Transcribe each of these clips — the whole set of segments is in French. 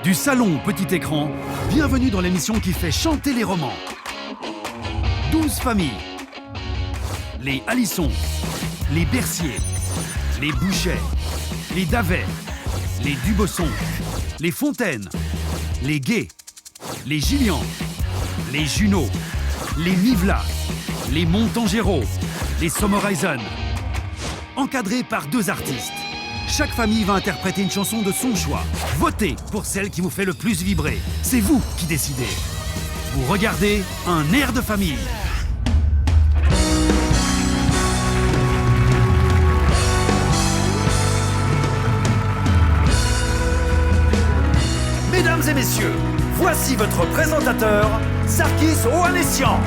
Du salon au petit écran, bienvenue dans l'émission qui fait chanter les romans. 12 familles. Les Alisson, les Bercier, les Bouchet, les Davet, les Dubosson, les Fontaine, les Gay, les Gillian, les Junot, les Mivla, les Montangero, les Sommerheisen. Encadrés par 2 artistes. Chaque famille va interpréter une chanson de son choix. Votez pour celle qui vous fait le plus vibrer. C'est vous qui décidez. Vous regardez un air de famille. Mesdames et messieurs, voici votre présentateur, Sarkis Ohanessian.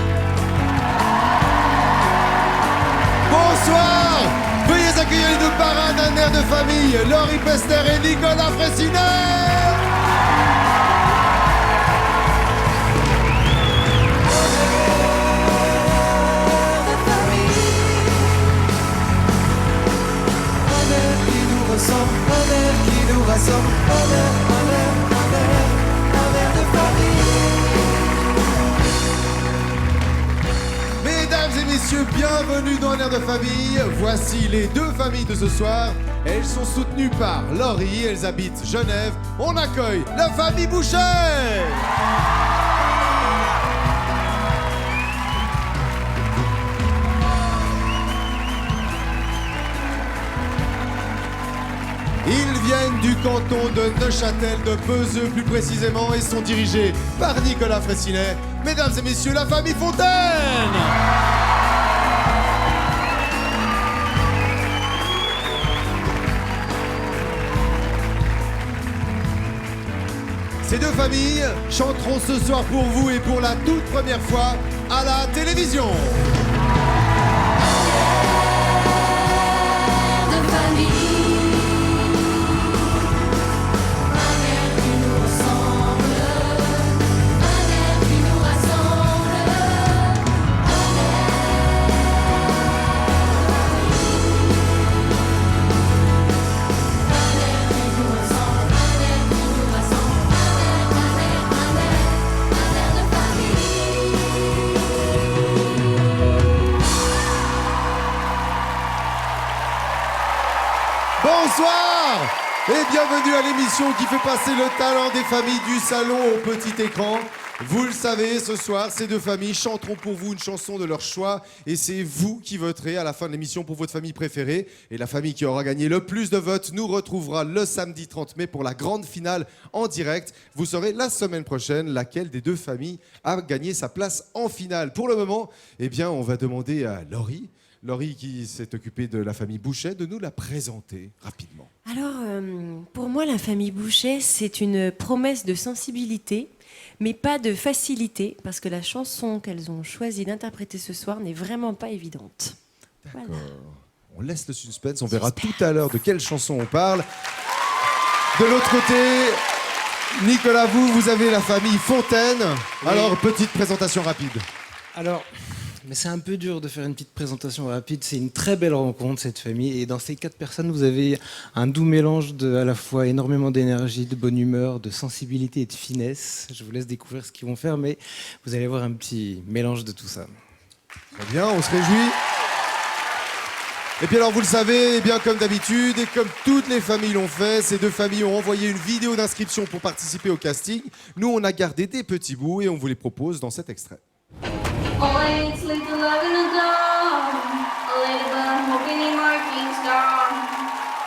Bonsoir! Veuillez accueillir les 2 parrains d'un air de famille, Laurie Pester et Nicolas Fraissinet! Mesdames et messieurs, bienvenue dans un air de famille. Voici les 2 familles de ce soir. Elles sont soutenues par Laurie, elles habitent Genève. On accueille la famille Bouchet. Ils viennent du canton de Neuchâtel, de Peseux plus précisément, et sont dirigés par Nicolas Fraissinet. Mesdames et messieurs, la famille Fontaine! Ces 2 familles chanteront ce soir pour vous et pour la toute première fois à la télévision. Bonsoir et bienvenue à l'émission qui fait passer le talent des familles du salon au petit écran. Vous le savez, ce soir, ces 2 familles chanteront pour vous une chanson de leur choix et c'est vous qui voterez à la fin de l'émission pour votre famille préférée. Et la famille qui aura gagné le plus de votes nous retrouvera le samedi 30 mai pour la grande finale en direct. Vous saurez la semaine prochaine laquelle des 2 familles a gagné sa place en finale. Pour le moment, eh bien, on va demander à Laurie qui s'est occupée de la famille Bouchet, de nous la présenter rapidement. Alors, pour moi, la famille Bouchet, c'est une promesse de sensibilité, mais pas de facilité, parce que la chanson qu'elles ont choisi d'interpréter ce soir n'est vraiment pas évidente. D'accord. Voilà. On laisse le suspense, on verra tout à l'heure de quelle chanson on parle. De l'autre côté, Nicolas, vous avez la famille Fontaine. Oui. Alors, petite présentation rapide. Alors, mais c'est un peu dur de faire une petite présentation rapide. C'est une très belle rencontre, cette famille. Et dans ces 4 personnes, vous avez un doux mélange de, à la fois énormément d'énergie, de bonne humeur, de sensibilité et de finesse. Je vous laisse découvrir ce qu'ils vont faire, mais vous allez voir un petit mélange de tout ça. Très bien, on se réjouit. Et puis alors, vous le savez, eh bien, comme d'habitude, et comme toutes les familles l'ont fait, ces 2 familles ont envoyé une vidéo d'inscription pour participer au casting. Nous, on a gardé des petits bouts et on vous les propose dans cet extrait. Only it's little love in the dawn, a little bird hoping in marking star.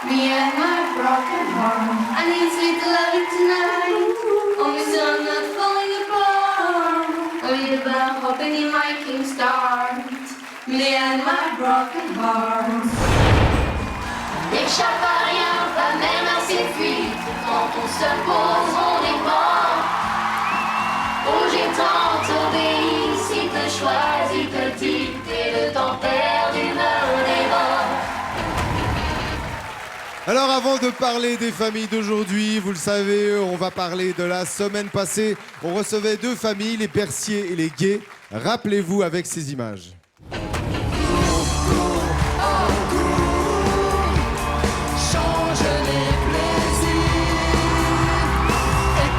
Me and my broken heart, I need sweet loving tonight. Only so I'm not falling apart. A little bird hoping in marking star. Me and my broken heart. N'échappe à rien, pas même à ses fuites. Quand on se pose, on est mort. Oh, j'ai tant obéi. Si te choisis petite et le temps perdu me dévore. Alors avant de parler des familles d'aujourd'hui, vous le savez, on va parler de la semaine passée. On recevait 2 familles, les Bercier et les Gay. Rappelez-vous avec ces images. Change les plaisirs et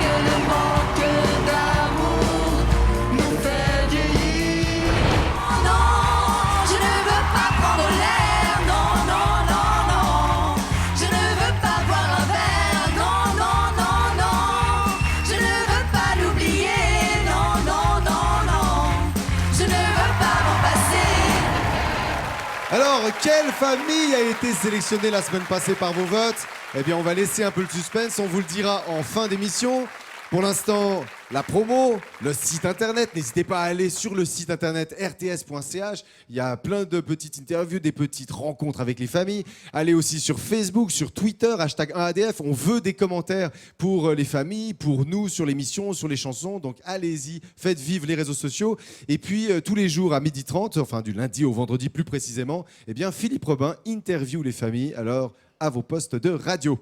Alors, quelle famille a été sélectionnée la semaine passée par vos votes? Eh bien, on va laisser un peu le suspense, on vous le dira en fin d'émission. Pour l'instant, la promo, le site internet. N'hésitez pas à aller sur le site internet rts.ch. Il y a plein de petites interviews, des petites rencontres avec les familles. Allez aussi sur Facebook, sur Twitter, #1ADF. On veut des commentaires pour les familles, pour nous, sur l'émission, sur les chansons. Donc allez-y, faites vivre les réseaux sociaux. Et puis tous les jours à 12h30, enfin du lundi au vendredi plus précisément, eh bien Philippe Robin interviewe les familles. Alors à vos postes de radio.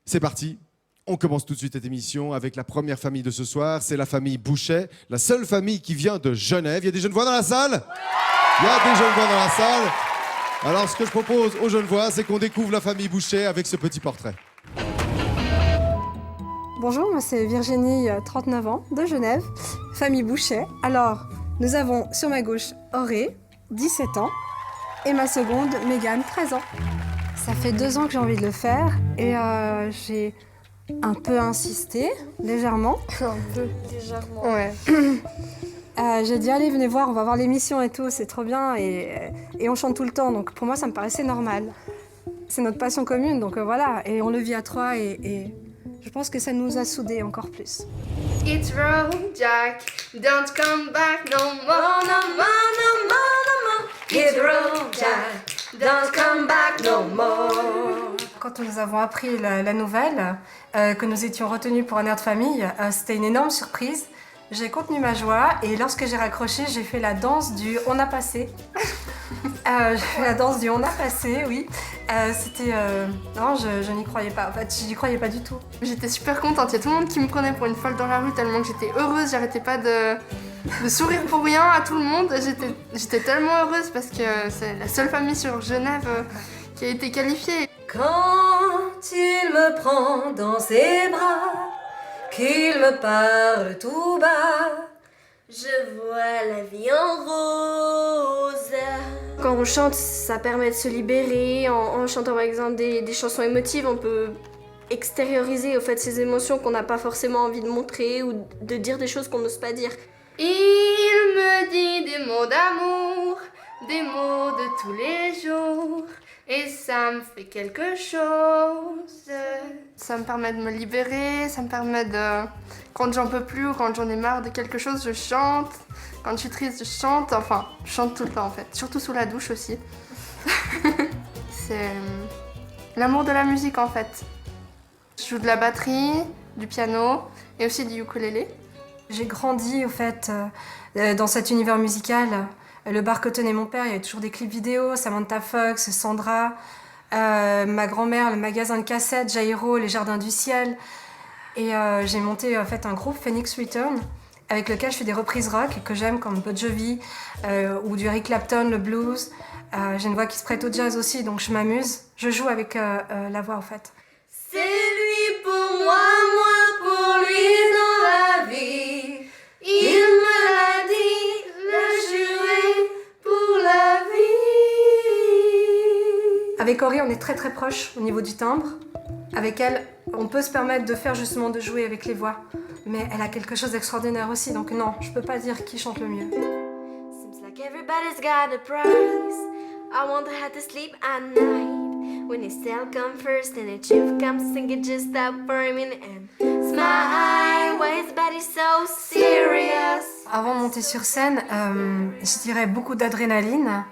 C'est parti. On commence tout de suite cette émission avec la première famille de ce soir. C'est la famille Bouchet, la seule famille qui vient de Genève. Il y a des jeunes voix dans la salle? Il y a des jeunes voix dans la salle. Alors, ce que je propose aux jeunes voix, c'est qu'on découvre la famille Bouchet avec ce petit portrait. Bonjour, moi c'est Virginie, 39 ans, de Genève, famille Bouchet. Alors, nous avons sur ma gauche Auré, 17 ans, et ma seconde, Mégane, 13 ans. Ça fait 2 ans que j'ai envie de le faire et j'ai un peu insisté, légèrement. Un peu, légèrement. Ouais. J'ai dit, allez, venez voir, on va voir l'émission et tout, c'est trop bien. Et on chante tout le temps, donc pour moi, ça me paraissait normal. C'est notre passion commune, donc voilà. Et on le vit à 3 et je pense que ça nous a soudés encore plus. It's road, Jack. Don't come back no more, no more, no more, no more. Hit the road, Jack. Don't come back no more. Quand nous avons appris la nouvelle, que nous étions retenus pour un air de famille, c'était une énorme surprise. J'ai contenu ma joie et lorsque j'ai raccroché, j'ai fait la danse du « on a passé ». J'ai fait la danse du « on a passé », oui. C'était... non, je n'y croyais pas. En fait, je n'y croyais pas du tout. J'étais super contente, il y a tout le monde qui me prenait pour une folle dans la rue tellement que j'étais heureuse, j'arrêtais pas de sourire pour rien à tout le monde. J'étais tellement heureuse parce que c'est la seule famille sur Genève qui a été qualifiée. Quand il me prend dans ses bras, qu'il me parle tout bas, je vois la vie en rose. Quand on chante, ça permet de se libérer. En chantant par exemple des chansons émotives, on peut extérioriser au fait ces émotions qu'on n'a pas forcément envie de montrer ou de dire des choses qu'on n'ose pas dire. Il me dit des mots d'amour, des mots de tous les jours. Et ça me fait quelque chose. Ça me permet de me libérer, ça me permet de... Quand j'en peux plus ou quand j'en ai marre de quelque chose, je chante. Quand je suis triste, je chante. Enfin, je chante tout le temps en fait. Surtout sous la douche aussi. C'est l'amour de la musique en fait. Je joue de la batterie, du piano et aussi du ukulélé. J'ai grandi au fait dans cet univers musical. Le bar que tenait mon père, il y avait toujours des clips vidéo, Samantha Fox, Sandra, ma grand-mère, le magasin de cassettes, Jairo, les Jardins du Ciel. Et j'ai monté en fait un groupe, Phoenix Return, avec lequel je fais des reprises rock que j'aime comme Bon Jovi ou du Eric Clapton, le blues. J'ai une voix qui se prête au jazz aussi, donc je m'amuse. Je joue avec la voix en fait. C'est lui pour moi, moi pour lui dans la vie. Il me l'a dit, le juré pour la vie. Avec Aurélie, on est très très proches au niveau du timbre. Avec elle, on peut se permettre de faire justement de jouer avec les voix. Mais elle a quelque chose d'extraordinaire aussi, donc non, je peux pas dire qui chante le mieux. Seems like everybody's got a price. I wonder how to sleep at night. When his tail come first and the chief comes singing just up for a minute and smile. Why his body's so serious? Avant de monter sur scène, je dirais beaucoup d'adrénaline,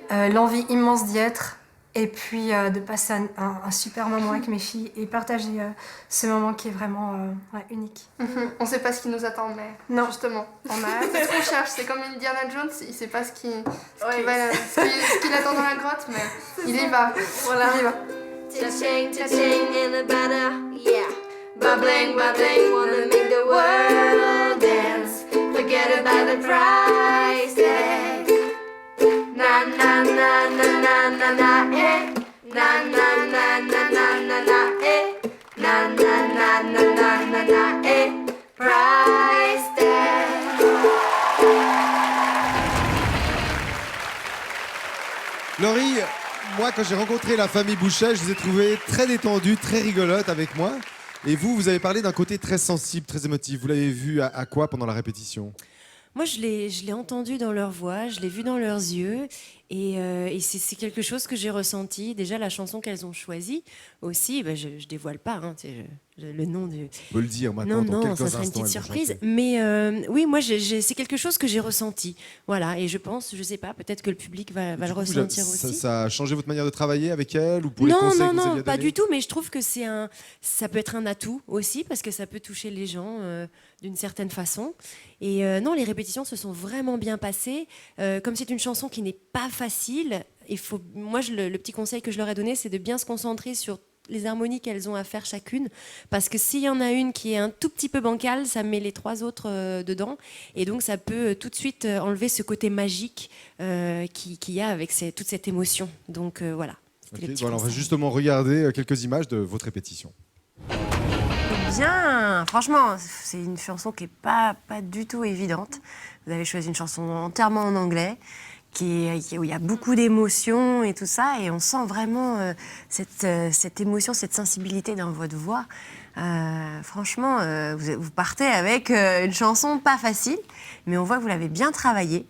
l'envie immense d'y être, et puis de passer un super moment avec mes filles et partager ce moment qui est vraiment unique. On sait pas ce qui nous attend, mais Non. justement, c'est ce qu'on cherche. C'est comme Indiana Jones, il sait pas ce qu'il attend dans la grotte, mais il y va. Voilà. Il y va. Cha-ching in the batter, yeah. Bubbling, bubbling, wanna make the world dance. Forget about the price tag. Na na na na na na na eh. Na na na na na na na eh. Na na na na na na na eh. Price tag. Laurie, moi quand j'ai rencontré la famille Bouchet, je les ai trouvés très détendus, très rigolotes avec moi. Et vous, vous avez parlé d'un côté très sensible, très émotif. Vous l'avez vu à quoi pendant la répétition ? Moi, je l'ai entendu dans leur voix, je l'ai vu dans leurs yeux. Et c'est quelque chose que j'ai ressenti. Déjà, la chanson qu'elles ont choisie aussi, je ne dévoile pas le nom du... On peut le dire maintenant, dans Non, quelques ça sera une instants, petite elles vont surprise. chanter. Mais oui, moi, c'est quelque chose que j'ai ressenti. Voilà, et je pense, je sais pas, peut-être que le public va le ressentir aussi. Ça a changé votre manière de travailler avec elles ou pour les conseils que vous aviez à pas donner du tout. Mais je trouve que ça peut être un atout aussi parce que ça peut toucher les gens d'une certaine façon. Et non, les répétitions se sont vraiment bien passées. Comme c'est une chanson qui n'est pas facile, moi, le petit conseil que je leur ai donné, c'est de bien se concentrer sur les harmonies qu'elles ont à faire chacune, parce que s'il y en a une qui est un tout petit peu bancale, ça met les 3 autres dedans, et donc ça peut tout de suite enlever ce côté magique qu'il y a avec toute cette émotion. Donc voilà. Okay, voilà, on va justement regarder quelques images de votre répétition. Bien, franchement, c'est une chanson qui n'est pas du tout évidente. Vous avez choisi une chanson entièrement en anglais, où il y a beaucoup d'émotions et tout ça, et on sent vraiment cette émotion, cette sensibilité dans votre voix. Franchement, vous partez avec une chanson pas facile, mais on voit que vous l'avez bien travaillée.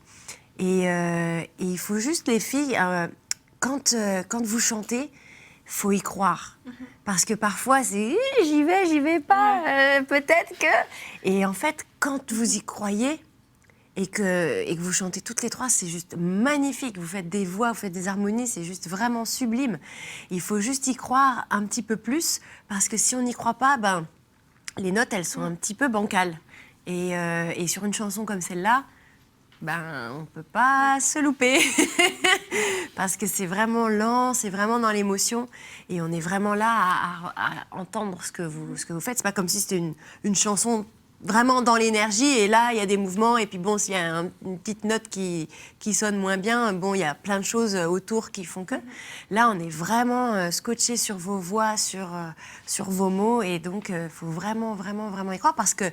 Et il faut juste, les filles, quand vous chantez, faut y croire. Parce que parfois, c'est j'y vais pas, peut-être que... Et en fait, quand vous y croyez, et que vous chantez toutes les 3, c'est juste magnifique. Vous faites des voix, vous faites des harmonies, c'est juste vraiment sublime. Il faut juste y croire un petit peu plus, parce que si on n'y croit pas, les notes, elles sont un petit peu bancales. Et sur une chanson comme celle-là, on ne peut pas se louper. Parce que c'est vraiment lent, c'est vraiment dans l'émotion, et on est vraiment là à entendre ce que vous faites. C'est pas comme si c'était une chanson vraiment dans l'énergie, et là, il y a des mouvements, et puis bon, s'il y a une petite note qui sonne moins bien, bon, il y a plein de choses autour qui font que. Là, on est vraiment scotché sur vos voix, sur vos mots, et donc, il faut vraiment, vraiment, vraiment y croire, parce que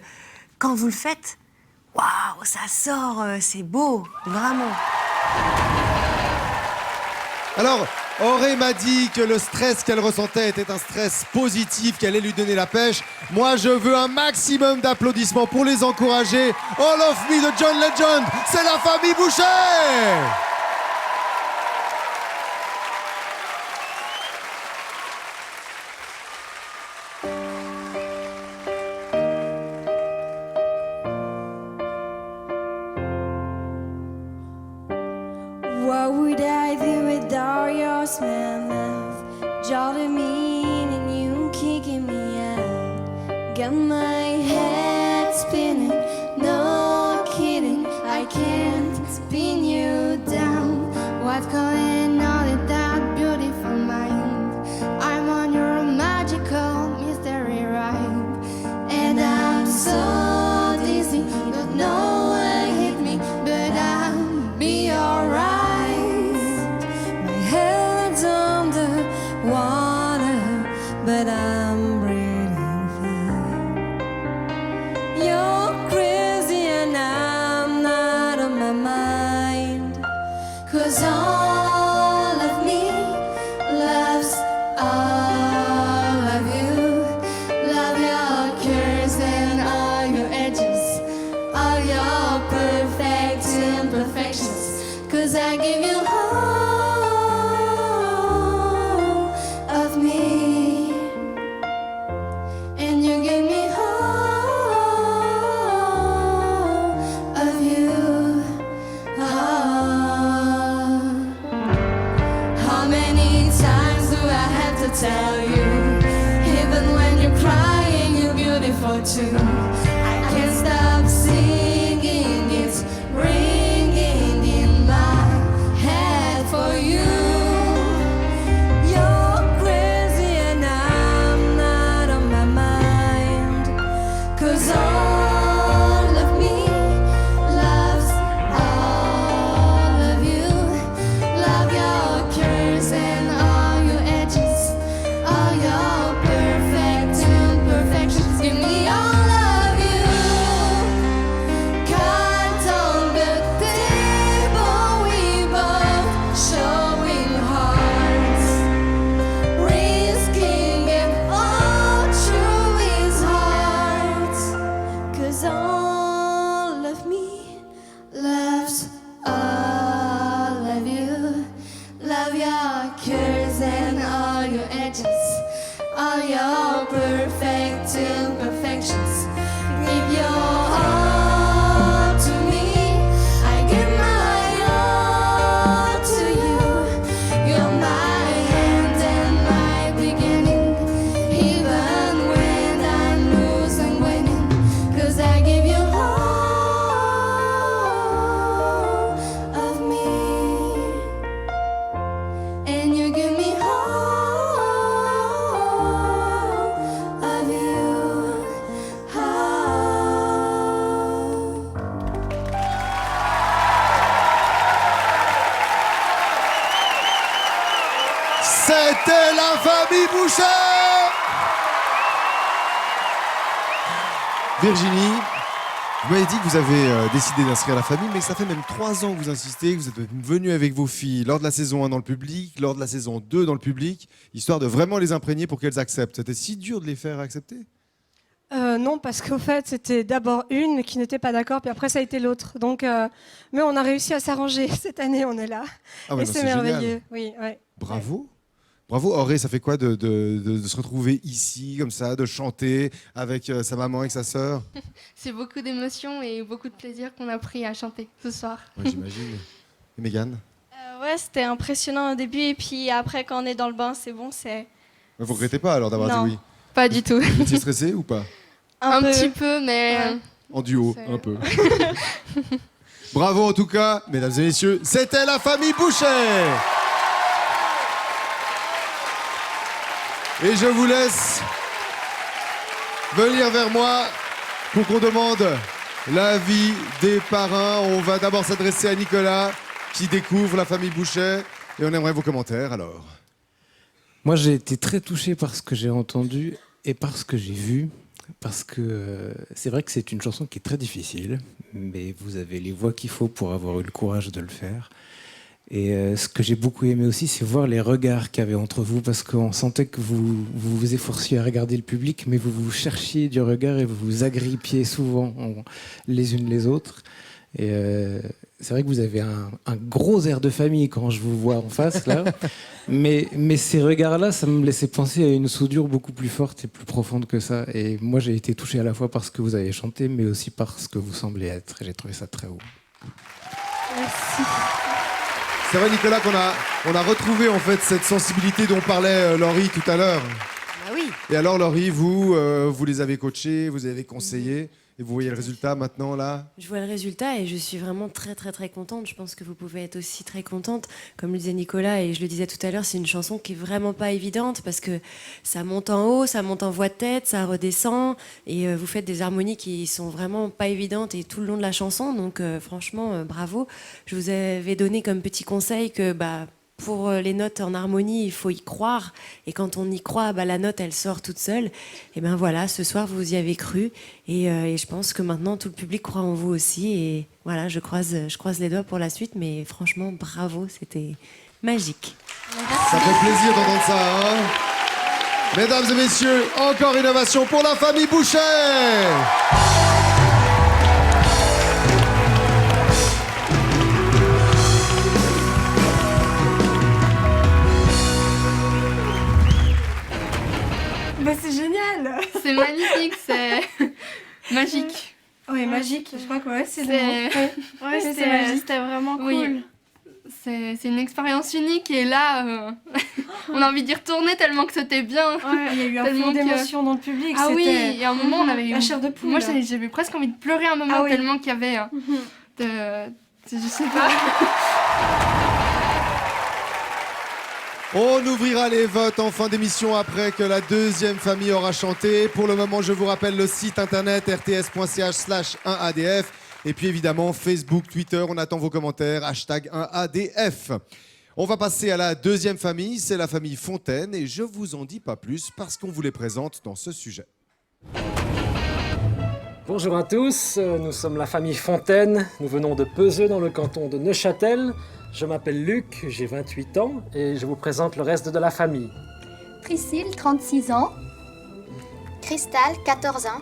quand vous le faites, waouh, ça sort, c'est beau, vraiment. Alors, Auré m'a dit que le stress qu'elle ressentait était un stress positif, qu'elle allait lui donner la pêche. Moi, je veux un maximum d'applaudissements pour les encourager. All of Me de John Legend, c'est la famille Boucher! What would I do without your smell of Jolene and you kicking me out? Got my head spinning, no kidding, I can't spin you down. What's going on in that beautiful mind? I'm on your magical mystery ride, and I'm so dizzy, don't know what hit me, but I'll be alright. But I'm breathing fine. You're crazy and I'm not on my mind. 'Cause all of me loves all of you. Love your curves and all your edges, all your perfect imperfections. 'Cause I give you all of me, and you give me all of you. How many times do I have to tell you? Even when you're crying, you're beautiful too. I can't stop singing, it's ringing in my head for you. All of me loves all of you. Love your curves and all your edges, all your perfect imperfections. Give me all of you. Cards on the table, we both showing hearts, risking it all through his heart. C'était la famille Boucher. Virginie, vous m'avez dit que vous avez décidé d'inscrire la famille, mais que ça fait même 3 ans que vous insistez, que vous êtes venu avec vos filles lors de la saison 1 dans le public, lors de la saison 2 dans le public, histoire de vraiment les imprégner pour qu'elles acceptent. C'était si dur de les faire accepter? Non, parce qu'au fait, c'était d'abord une qui n'était pas d'accord, puis après, ça a été l'autre. Donc, mais on a réussi à s'arranger. Cette année, on est là. Ah ouais, et non, c'est génial. merveilleux. Oui, ouais. Bravo. Bravo. Auré, ça fait quoi de se retrouver ici, comme ça, de chanter avec sa maman et sa sœur? C'est beaucoup d'émotions et beaucoup de plaisir qu'on a pris à chanter ce soir. Ouais, j'imagine. Et Mégane? Ouais, c'était impressionnant au début, et puis après, quand on est dans le bain, c'est bon, c'est... Vous regrettez pas alors d'avoir Non. dit oui? Pas du tout. Vous étiez stressé ou pas? Un petit peu, mais... En duo, C'est- un peu. Bravo en tout cas, mesdames et messieurs, c'était la famille Boucher. Et je vous laisse venir vers moi pour qu'on demande l'avis des parrains. On va d'abord s'adresser à Nicolas qui découvre la famille Boucher et on aimerait vos commentaires alors. Moi, j'ai été très touché par ce que j'ai entendu et par ce que j'ai vu. Parce que c'est vrai que c'est une chanson qui est très difficile, mais vous avez les voix qu'il faut pour avoir eu le courage de le faire. Et ce que j'ai beaucoup aimé aussi, c'est voir les regards qu'il y avait entre vous, parce qu'on sentait que vous vous efforciez à regarder le public, mais vous vous cherchiez du regard et vous vous agrippiez souvent les unes les autres. Et c'est vrai que vous avez un gros air de famille quand je vous vois en face, là. mais ces regards-là, ça me laissait penser à une soudure beaucoup plus forte et plus profonde que ça. Et moi, j'ai été touché à la fois par ce que vous avez chanté, mais aussi par ce que vous semblez être. Et j'ai trouvé ça très haut. Merci. C'est vrai Nicolas qu'on a retrouvé en fait cette sensibilité dont parlait Laurie tout à l'heure. Ah oui. Et alors Laurie, vous les avez coachés, vous avez conseillé, et vous voyez le résultat maintenant là? Je vois le résultat et je suis vraiment très très très contente. Je pense que vous pouvez être aussi très contente. Comme le disait Nicolas et je le disais tout à l'heure, c'est une chanson qui est vraiment pas évidente parce que ça monte en haut, ça monte en voix de tête, ça redescend et vous faites des harmonies qui sont vraiment pas évidentes et tout le long de la chanson. Donc franchement, bravo. Je vous avais donné comme petit conseil que pour les notes en harmonie, il faut y croire. Et quand on y croit, la note, elle sort toute seule. Et ben voilà, ce soir, vous y avez cru. Et je pense que maintenant, tout le public croit en vous aussi. Et voilà, je croise les doigts pour la suite. Mais franchement, bravo, c'était magique. Ça fait plaisir d'entendre ça, hein? Mesdames et messieurs, encore une ovation pour la famille Boucher. C'est génial. C'est magnifique, c'est magique. Oui, magique. Je crois que c'est le C'est- mot. Ouais, C'était vraiment Oui. cool. C'est une expérience unique et là, on a envie d'y retourner tellement que c'était bien. Ouais, il y a eu un Tellement flot que- d'émotions dans le public. Ah oui, c'était et à un moment, on avait eu la chair de poule. Moi, j'avais presque envie de pleurer un moment Ah oui. tellement qu'il y avait je sais pas. On ouvrira les votes en fin d'émission après que la deuxième famille aura chanté. Pour le moment, je vous rappelle le site internet rts.ch/1adf. Et puis évidemment, Facebook, Twitter, on attend vos commentaires, #1adf. On va passer à la deuxième famille, c'est la famille Fontaine. Et je vous en dis pas plus parce qu'on vous les présente dans ce sujet. Bonjour à tous, nous sommes la famille Fontaine, nous venons de Peseux dans le canton de Neuchâtel. Je m'appelle Luc, j'ai 28 ans et je vous présente le reste de la famille. Priscille, 36 ans. Cristal, 14 ans.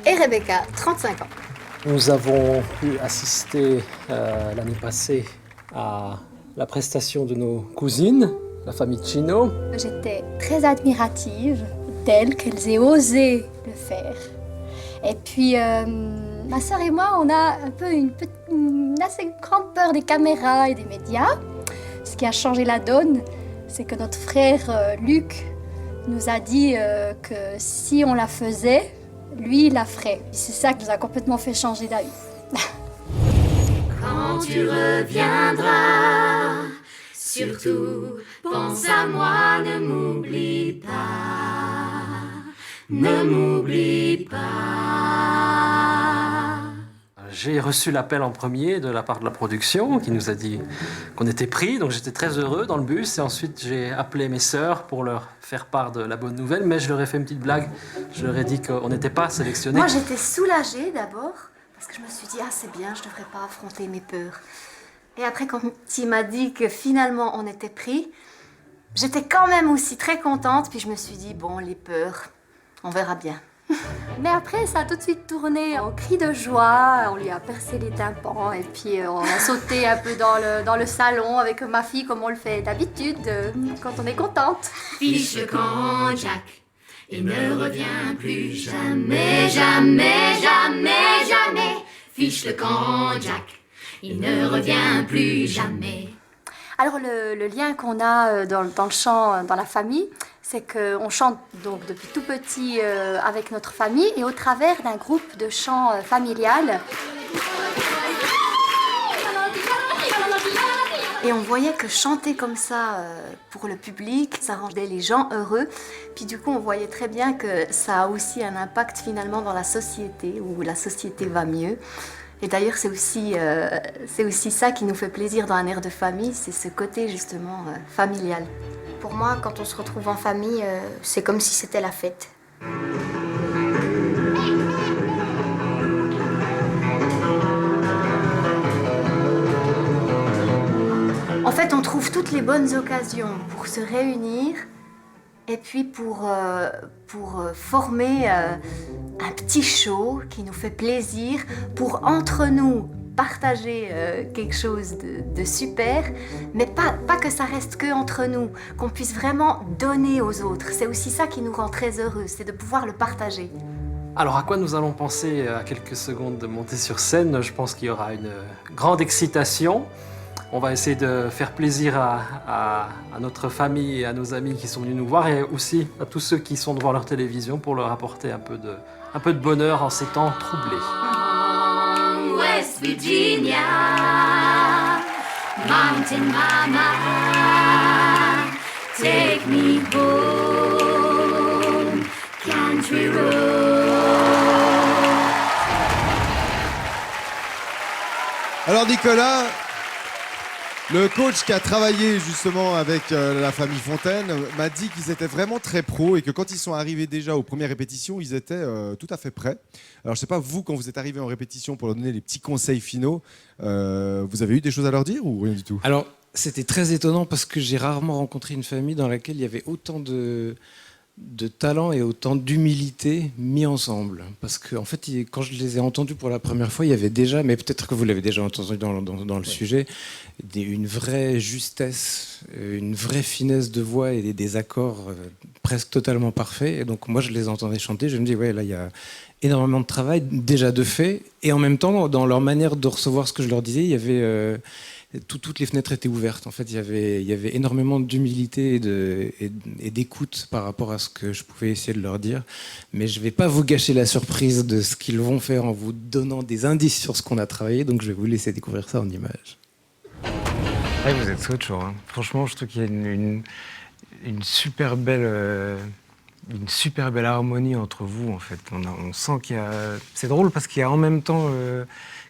Et Rebecca, 35 ans. Nous avons pu assister l'année passée à la prestation de nos cousines, la famille Chino. J'étais très admirative d'elles, qu'elles aient osé le faire. Et puis, ma sœur et moi, on a un peu une assez grande peur des caméras et des médias. Ce qui a changé la donne, c'est que notre frère Luc nous a dit que si on la faisait, lui, il la ferait. C'est ça qui nous a complètement fait changer d'avis. Quand tu reviendras, surtout pense à moi, ne m'oublie pas, ne m'oublie pas. j'ai reçu l'appel en premier de la part de la production qui nous a dit qu'on était pris, donc j'étais très heureux dans le bus et ensuite j'ai appelé mes sœurs pour leur faire part de la bonne nouvelle, mais je leur ai fait une petite blague, je leur ai dit qu'on n'était pas sélectionnés. Moi j'étais soulagée d'abord parce que je me suis dit c'est bien, je ne devrais pas affronter mes peurs. Et après quand il m'a dit que finalement on était pris, j'étais quand même aussi très contente, puis je me suis dit bon, les peurs, on verra bien. Mais après, ça a tout de suite tourné en cri de joie. On lui a percé les tympans et puis on a sauté un peu dans le salon avec ma fille comme on le fait d'habitude quand on est contente. Fiche le camp, Jack, il ne revient plus jamais, jamais, jamais, jamais. Fiche le camp, Jack, il ne revient plus jamais. Alors le lien qu'on a dans le chant, dans la famille, c'est qu'on chante donc depuis tout petit avec notre famille et au travers d'un groupe de chant familial. Et on voyait que chanter comme ça pour le public, ça rendait les gens heureux. Puis du coup, on voyait très bien que ça a aussi un impact finalement dans la société, où la société va mieux. Et d'ailleurs, c'est aussi ça qui nous fait plaisir dans un air de famille, c'est ce côté justement familial. Pour moi, quand on se retrouve en famille, c'est comme si c'était la fête. En fait, on trouve toutes les bonnes occasions pour se réunir et puis pour former un petit show qui nous fait plaisir, pour entre nous partager quelque chose de super, mais pas que ça reste que entre nous, qu'on puisse vraiment donner aux autres. C'est aussi ça qui nous rend très heureux, c'est de pouvoir le partager. Alors à quoi nous allons penser à quelques secondes de monter sur scène? Je pense qu'il y aura une grande excitation. On va essayer de faire plaisir à notre famille et à nos amis qui sont venus nous voir et aussi à tous ceux qui sont devant leur télévision pour leur apporter un peu de bonheur en ces temps troublés. West Virginia, Mountain Mama, take me home, country road. Alors Nicolas, le coach qui a travaillé justement avec la famille Fontaine m'a dit qu'ils étaient vraiment très pros et que quand ils sont arrivés déjà aux premières répétitions, ils étaient tout à fait prêts. Alors je sais pas, vous, quand vous êtes arrivés en répétition pour leur donner les petits conseils finaux, vous avez eu des choses à leur dire ou rien du tout? Alors c'était très étonnant parce que j'ai rarement rencontré une famille dans laquelle il y avait autant de talent et autant d'humilité mis ensemble. Parce que en fait, quand je les ai entendus pour la première fois, il y avait déjà, mais peut-être que vous l'avez déjà entendu dans le sujet, une vraie justesse, une vraie finesse de voix et des accords presque totalement parfaits. Et donc moi, je les entendais chanter, je me dis, ouais, là, il y a énormément de travail déjà de fait. Et en même temps, dans leur manière de recevoir ce que je leur disais, il y avait... toutes les fenêtres étaient ouvertes. En fait, il y avait énormément d'humilité et d'écoute par rapport à ce que je pouvais essayer de leur dire. Mais je ne vais pas vous gâcher la surprise de ce qu'ils vont faire en vous donnant des indices sur ce qu'on a travaillé. Donc, je vais vous laisser découvrir ça en images. Ouais, vous êtes Socho, hein. Franchement, je trouve qu'il y a une super belle harmonie entre vous, en fait. On sent qu'il y a... C'est drôle parce qu'il y a en même temps...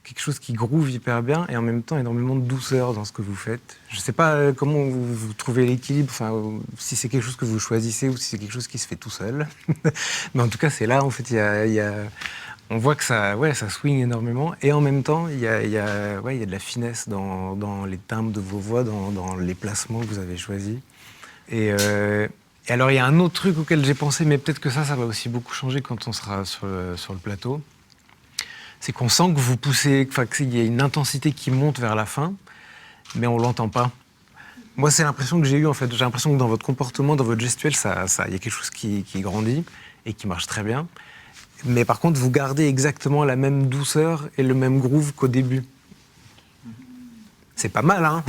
quelque chose qui groove hyper bien et en même temps énormément de douceur dans ce que vous faites. Je ne sais pas comment vous trouvez l'équilibre, si c'est quelque chose que vous choisissez ou si c'est quelque chose qui se fait tout seul. Mais en tout cas, c'est là, en fait, on voit que ça swing énormément et en même temps, il y a de la finesse dans les timbres de vos voix, dans les placements que vous avez choisis. Et alors, il y a un autre truc auquel j'ai pensé, mais peut-être que ça va aussi beaucoup changer quand on sera sur le plateau. C'est qu'on sent que vous poussez, qu'il y a une intensité qui monte vers la fin, mais on l'entend pas. Moi, c'est l'impression que j'ai eue, en fait. J'ai l'impression que dans votre comportement, dans votre gestuelle, il y a quelque chose qui grandit et qui marche très bien. Mais par contre, vous gardez exactement la même douceur et le même groove qu'au début. C'est pas mal, hein.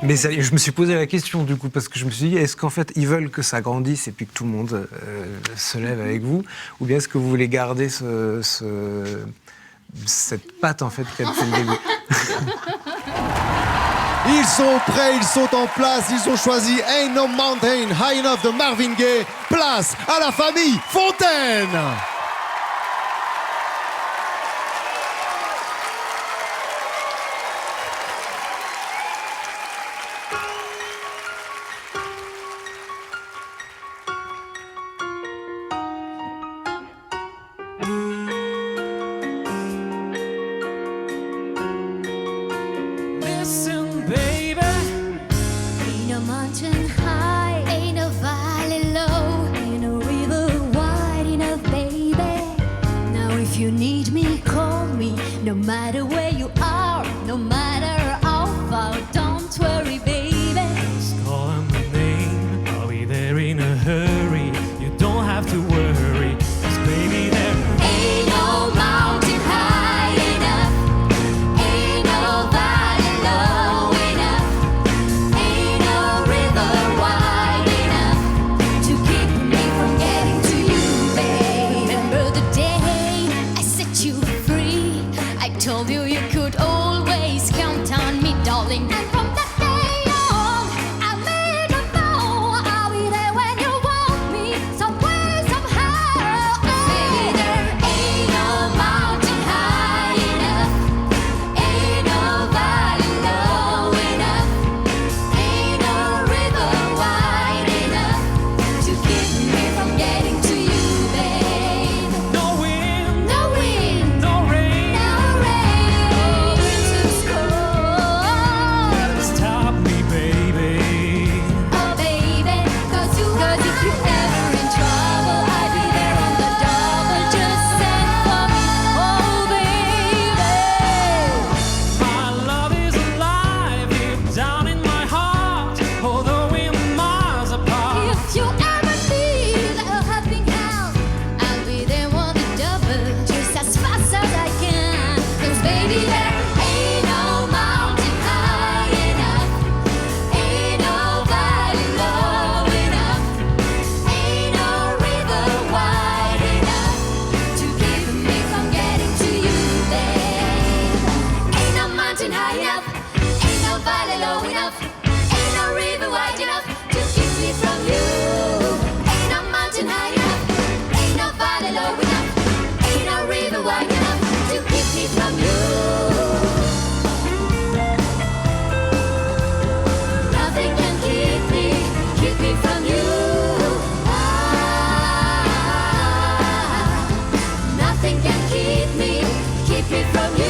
Mais je me suis posé la question, du coup, parce que je me suis dit, est-ce qu'en fait, ils veulent que ça grandisse et puis que tout le monde se lève avec vous? Ou bien est-ce que vous voulez garder cette patte, en fait, qu'il y a depuis le début? Ils sont prêts, ils sont en place, ils ont choisi Ain't No Mountain High Enough de Marvin Gaye. Place à la famille Fontaine. Listen, baby. Ain't no mountain high, ain't no valley low, ain't no river wide enough, baby. Now if you need me, call me. No matter where you are, no matter how far, don't worry, baby. Just call on my name, I'll be there in a hurry. You don't have to worry, 'cause baby there Ain't no mountain high enough, ain't no valley low enough, ain't no river wide enough to keep me from getting to you, babe. Remember the day I set you free? I told you you could always count on me, darling. And from that day on, I made a vow I'll be there when you want me, some way, somehow. Baby, there ain't no mountain high enough, ain't no valley low enough, ain't no river wide enough to keep me from getting to you, babe. no wind, No wind, no rain, no rain, winter's cold. stop me, baby. Oh baby, 'cause if you're ever in trouble, I'll be there on the double. Just send for me, oh baby. My love is alive deep down in my heart, although we're miles apart. If you ever need a helping hand, I'll be there on the double, just as fast as I can. 'Cause baby, there ain't no mountain high enough, ain't no valley low enough, ain't no river wide enough to keep me from getting to you, babe. Ain't no mountain high enough, ain't no valley low enough, ain't no river wide enough to keep me from you. Ain't no mountain high enough, ain't no valley low enough, ain't no river wide enough to keep me from you. Nothing can keep me from you. Nothing can keep me from you.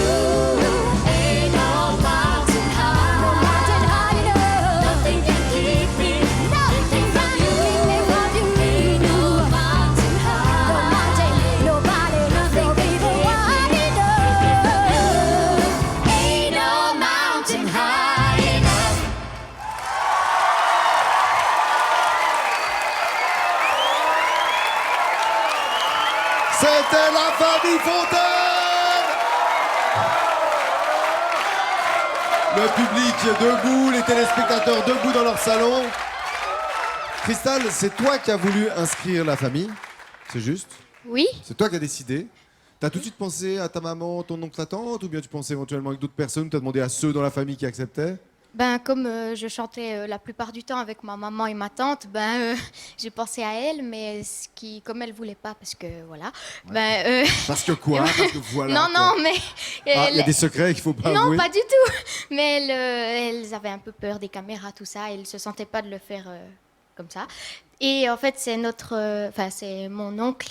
Ain't no mountain high enough. Nothing can keep me from you. Ain't no mountain high, no valley, nothing can keep me from you. Ain't no mountain high enough. C'était la famille Fontaine. Le public debout, les téléspectateurs debout dans leur salon. Cristal, c'est toi qui as voulu inscrire la famille, c'est juste? Oui. C'est toi qui as décidé. T'as tout de suite pensé à ta maman, ton oncle, ta tante, ou bien tu pensais éventuellement avec d'autres personnes? T'as demandé à ceux dans la famille qui acceptaient? Ben, comme je chantais la plupart du temps avec ma maman et ma tante, j'ai pensé à elle, mais comme elle voulait pas, parce que voilà. Parce que quoi? Parce que voilà. Non, quoi. non, mais. Ah, il y a des secrets qu'il faut pas Non, avouer. pas du tout. Mais elles avaient un peu peur des caméras, tout ça. Elles se sentaient pas de le faire comme ça. Et en fait, c'est c'est mon oncle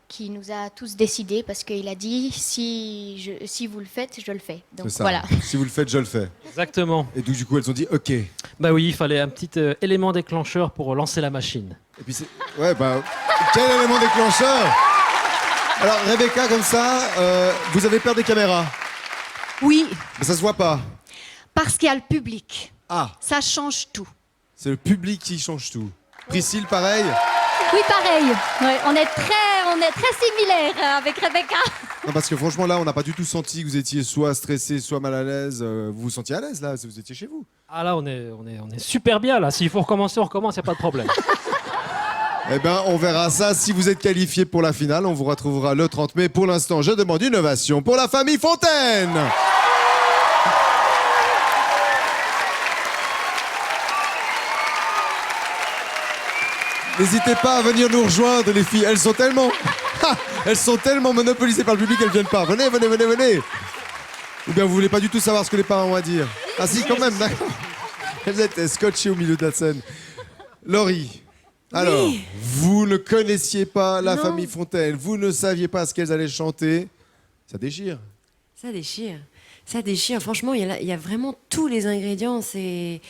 qui nous a tous décidé parce qu'il a dit si vous le faites, je le fais. Donc C'est ça. voilà. Si vous le faites, je le fais. Exactement. Et donc du coup, elles ont dit OK. Bah oui, il fallait un petit élément déclencheur pour lancer la machine. Et puis ouais, quel élément déclencheur? Alors Rebecca, comme ça, vous avez peur des caméras? Oui. Mais ça se voit pas. Parce qu'il y a le public. Ah. Ça change tout. C'est le public qui change tout. Priscille, pareil? Oui, pareil. Ouais, on est très similaires avec Rebecca. Non, parce que franchement, là, on n'a pas du tout senti que vous étiez soit stressé, soit mal à l'aise. Vous vous sentiez à l'aise, là, si vous étiez chez vous. Ah là, on est super bien, là. S'il faut recommencer, on recommence, il n'y a pas de problème. Eh bien, on verra ça. Si vous êtes qualifié pour la finale, on vous retrouvera le 30 mai. Pour l'instant, je demande une ovation pour la famille Fontaine. N'hésitez pas à venir nous rejoindre, les filles. Elles sont tellement monopolisées par le public qu'elles viennent pas. Venez, venez, venez, venez. Ou bien vous voulez pas du tout savoir ce que les parents ont à dire? Ah si, quand même, d'accord. Elles étaient scotchées au milieu de la scène. Laurie, Alors, vous ne connaissiez pas la Non. famille Fontaine, vous ne saviez pas ce qu'elles allaient chanter. Ça déchire. Ça déchire. Ça déchire. Franchement, il y a vraiment tous les ingrédients. Il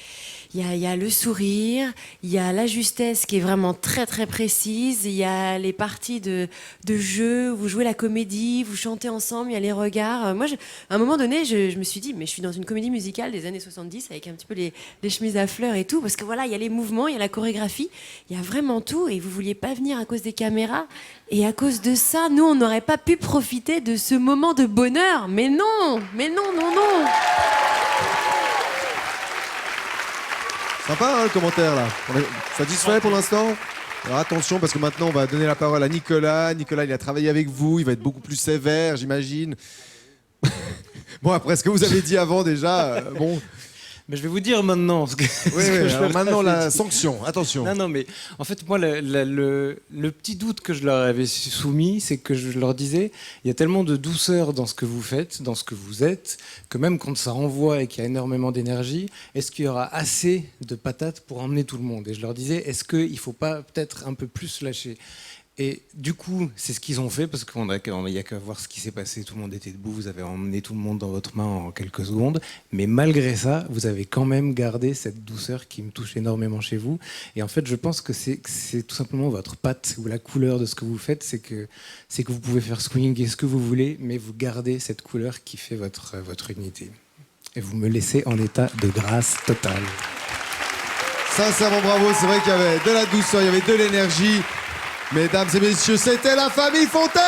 y a le sourire, il y a la justesse qui est vraiment très très précise, il y a les parties de jeu, vous jouez la comédie, vous chantez ensemble, il y a les regards. Moi, à un moment donné, je me suis dit, mais je suis dans une comédie musicale des années 70 avec un petit peu les chemises à fleurs et tout, parce que voilà, il y a les mouvements, il y a la chorégraphie, il y a vraiment tout, et vous vouliez pas venir à cause des caméras. Et à cause de ça, nous, on n'aurait pas pu profiter de ce moment de bonheur. Mais non, non. Sympa, hein, le commentaire, là. On est satisfait pour l'instant? Alors attention, parce que maintenant, on va donner la parole à Nicolas. Nicolas, il a travaillé avec vous, il va être beaucoup plus sévère, j'imagine. Bon, après ce que vous avez dit avant, déjà, bon... Mais je vais vous dire maintenant. Alors maintenant, la sanction, attention. Non, mais en fait, moi, le petit doute que je leur avais soumis, c'est que je leur disais, il y a tellement de douceur dans ce que vous faites, dans ce que vous êtes, que même quand ça envoie et qu'il y a énormément d'énergie, est-ce qu'il y aura assez de patates pour emmener tout le monde? Et je leur disais, est-ce qu'il ne faut pas peut-être un peu plus lâcher? Et du coup, c'est ce qu'ils ont fait, parce qu'il n'y a qu'à voir ce qui s'est passé. Tout le monde était debout, vous avez emmené tout le monde dans votre main en quelques secondes. Mais malgré ça, vous avez quand même gardé cette douceur qui me touche énormément chez vous. Et en fait, je pense que c'est tout simplement votre patte ou la couleur de ce que vous faites. C'est que vous pouvez faire swinguer ce que vous voulez, mais vous gardez cette couleur qui fait votre unité. Et vous me laissez en état de grâce totale. Sincèrement, bravo. C'est vrai qu'il y avait de la douceur, il y avait de l'énergie. Mesdames et messieurs, c'était la famille Fontaine!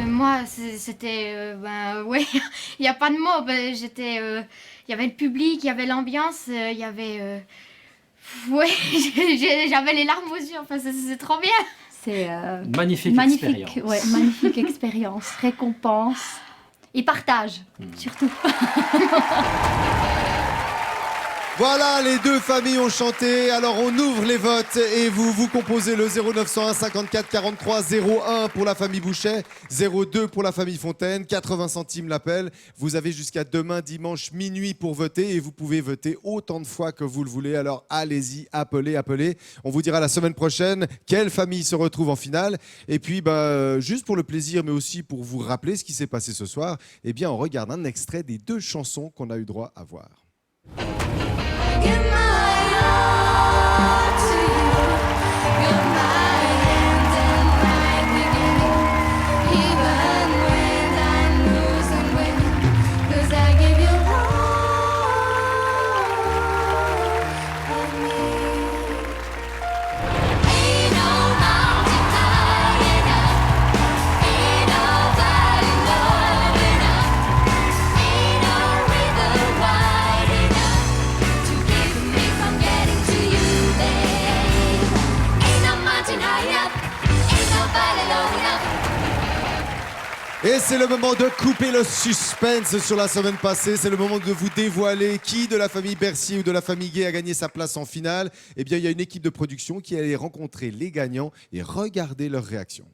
Moi, c'était... ouais, il n'y a pas de mots. J'étais... Il y avait le public, il y avait l'ambiance, il y avait... Ouais, j'avais les larmes aux yeux. Enfin, c'est trop bien. C'est magnifique expérience. Ouais, magnifique expérience, récompense et partage, surtout. Voilà, les deux familles ont chanté. Alors on ouvre les votes et vous composez le 0901 54 43 01 pour la famille Bouchet, 02 pour la famille Fontaine, 80 centimes l'appel. Vous avez jusqu'à demain dimanche minuit pour voter et vous pouvez voter autant de fois que vous le voulez. Alors allez-y, appelez. On vous dira la semaine prochaine quelle famille se retrouve en finale. Et puis juste pour le plaisir mais aussi pour vous rappeler ce qui s'est passé ce soir, eh bien on regarde un extrait des deux chansons qu'on a eu droit à voir. Et c'est le moment de couper le suspense sur la semaine passée. C'est le moment de vous dévoiler qui de la famille Bercier ou de la famille Gay a gagné sa place en finale. Eh bien, il y a une équipe de production qui allait rencontrer les gagnants et regarder leurs réactions.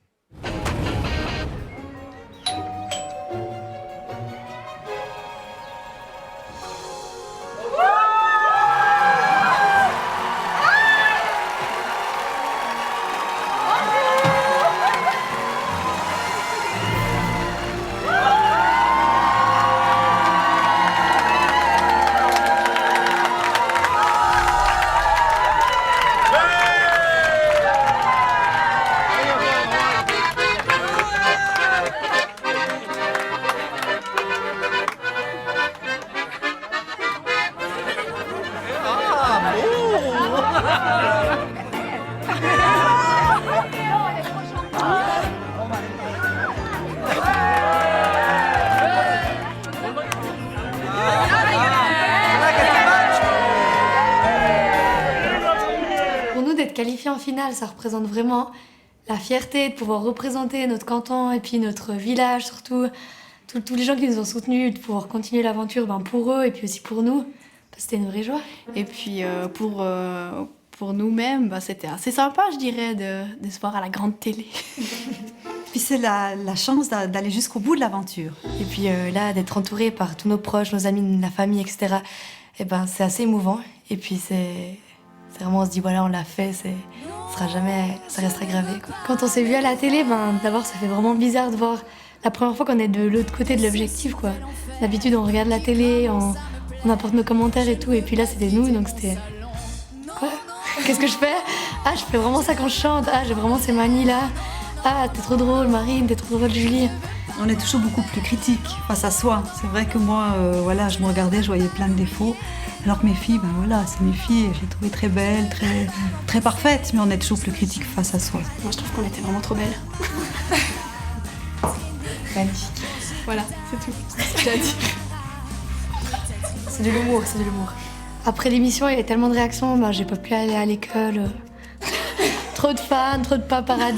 Qualifié en finale, ça représente vraiment la fierté de pouvoir représenter notre canton et puis notre village, surtout tous les gens qui nous ont soutenus, de pouvoir continuer l'aventure pour eux et puis aussi pour nous. C'était une vraie joie. Et puis pour nous-mêmes, c'était assez sympa, je dirais, de se voir à la grande télé. puis c'est la chance d'aller jusqu'au bout de l'aventure. Et puis là, d'être entouré par tous nos proches, nos amis, la famille, etc., eh ben, c'est assez émouvant. Et puis c'est vraiment, on se dit, voilà, on l'a fait, ça restera gravé, quoi. Quand on s'est vu à la télé, d'abord, ça fait vraiment bizarre de voir la première fois qu'on est de l'autre côté de l'objectif, quoi. D'habitude, on regarde la télé, on apporte nos commentaires et tout, et puis là, c'était nous, donc c'était... Quoi ? Qu'est-ce que je fais ? Ah, je fais vraiment ça quand je chante. Ah, j'ai vraiment ces manies-là. Ah, t'es trop drôle, Marine, t'es trop drôle, Julie. On est toujours beaucoup plus critique face à soi. C'est vrai que moi, voilà, je me regardais, je voyais plein de défauts. Alors que mes filles, voilà, c'est mes filles, je les trouvais très belles, très parfaites, mais on est toujours plus critique face à soi. Moi, je trouve qu'on était vraiment trop belles. Magnifique. Voilà, c'est tout. C'est ce que j'ai à dire. C'est de l'humour, c'est de l'humour. Après l'émission, il y avait tellement de réactions, j'ai pas pu aller à l'école. Trop de fans, trop de paparazzi.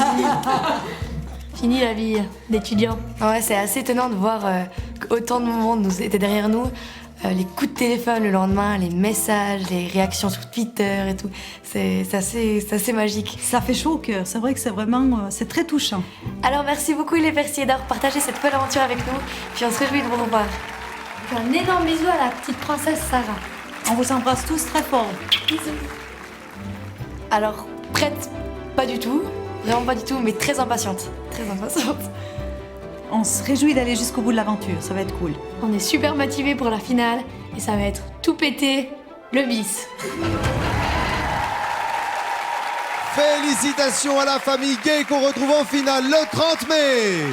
Fini la vie d'étudiant. Ouais, c'est assez étonnant de voir qu'autant de monde était derrière nous. Les coups de téléphone le lendemain, les messages, les réactions sur Twitter et tout. C'est assez magique. Ça fait chaud au cœur, c'est vrai que c'est très touchant. Alors merci beaucoup les Perciers d'avoir partagé cette belle aventure avec nous. Puis on se réjouit de vous revoir. Un énorme bisou à la petite princesse Sarah. On vous embrasse tous très fort. Bisous. Alors, prête? Pas du tout. Vraiment pas du tout, mais très impatiente. Très impatiente. On se réjouit d'aller jusqu'au bout de l'aventure, ça va être cool. On est super motivés pour la finale et ça va être tout pété, le bis. Félicitations à la famille Gay qu'on retrouve en finale le 30 mai.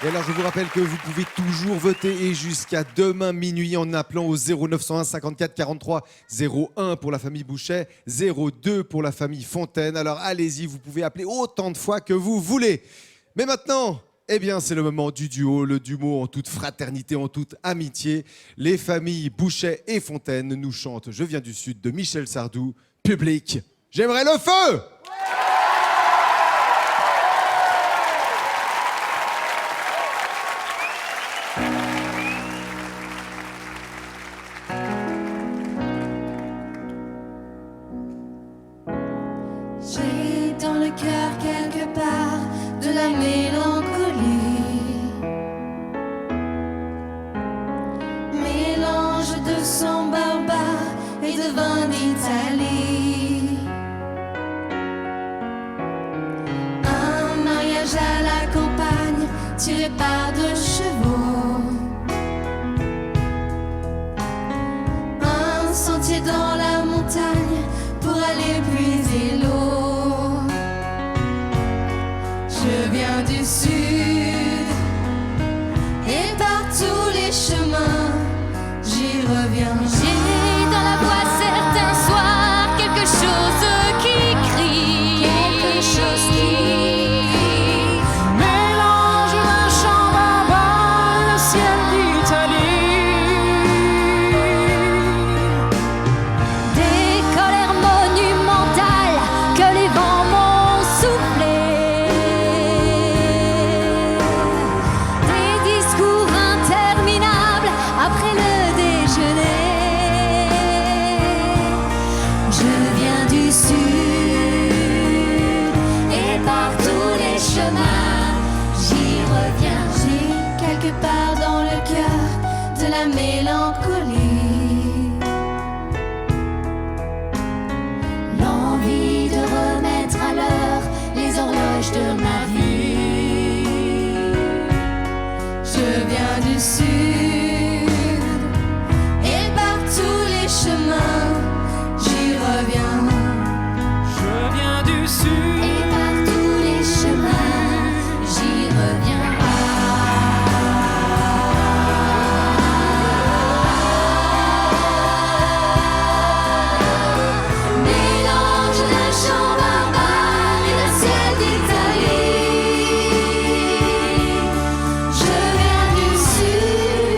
Et alors je vous rappelle que vous pouvez toujours voter et jusqu'à demain minuit en appelant au 0901 54 43 01 pour la famille Bouchet, 02 pour la famille Fontaine. Alors allez-y, vous pouvez appeler autant de fois que vous voulez. Mais maintenant, eh bien c'est le moment du duo, le duo en toute fraternité, en toute amitié. Les familles Bouchet et Fontaine nous chantent Je viens du Sud de Michel Sardou. Public, j'aimerais le feu! J'ai dans le cœur quelque part de la mélancolie, mélange de sang barbare et de vin d'Italie. Un mariage à la campagne tiré par deux chevaux, un sentier dans la montagne pour aller puiser l'eau. Je viens du sud et par tous les chemins j'y reviens. J'ai dans la voix certains soirs quelque chose qui crie, quelque chose qui mélange d'un chant barbare et le ciel d'Italie. des colères monumentales que les vents m'ont soufflées, des discours interminables après le déjeuner. Je viens du sud et par tous les chemins j'y reviens. J'ai quelque part dans le cœur de la mélancolie, l'envie de remettre à l'heure les horloges de ma vie. Je viens du sud et par tous les chemins j'y reviens. Je viens du sud et par tous les chemins j'y reviens. Mélange d'un chant barbare et le ciel d'Italie. Je viens du sud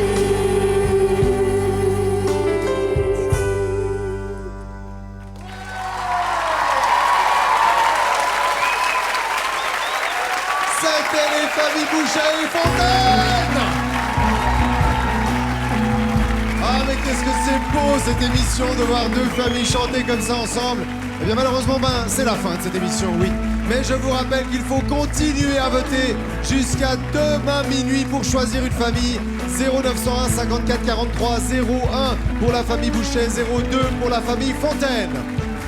cette émission de voir deux familles chanter comme ça ensemble. Eh bien malheureusement, c'est la fin de cette émission, oui. Mais je vous rappelle qu'il faut continuer à voter jusqu'à demain minuit pour choisir une famille. 0901 54 43 01 pour la famille Bouchet, 02 pour la famille Fontaine.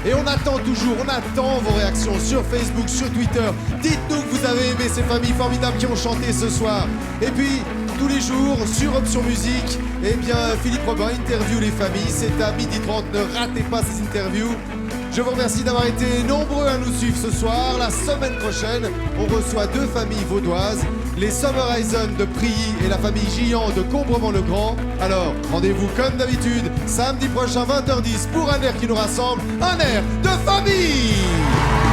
Et on attend toujours, on attend vos réactions sur Facebook, sur Twitter. Dites-nous que vous avez aimé ces familles formidables qui ont chanté ce soir. Et puis, tous les jours, sur Option Musique, eh bien, Philippe Robin interview les familles. C'est à 12h30, ne ratez pas ces interviews. Je vous remercie d'avoir été nombreux à nous suivre ce soir. La semaine prochaine, on reçoit deux familles vaudoises, les Summer Horizon de Prilly et la famille Gillan de Combremont-le-Grand. Alors, rendez-vous comme d'habitude, samedi prochain 20h10 pour un air qui nous rassemble, un air de famille.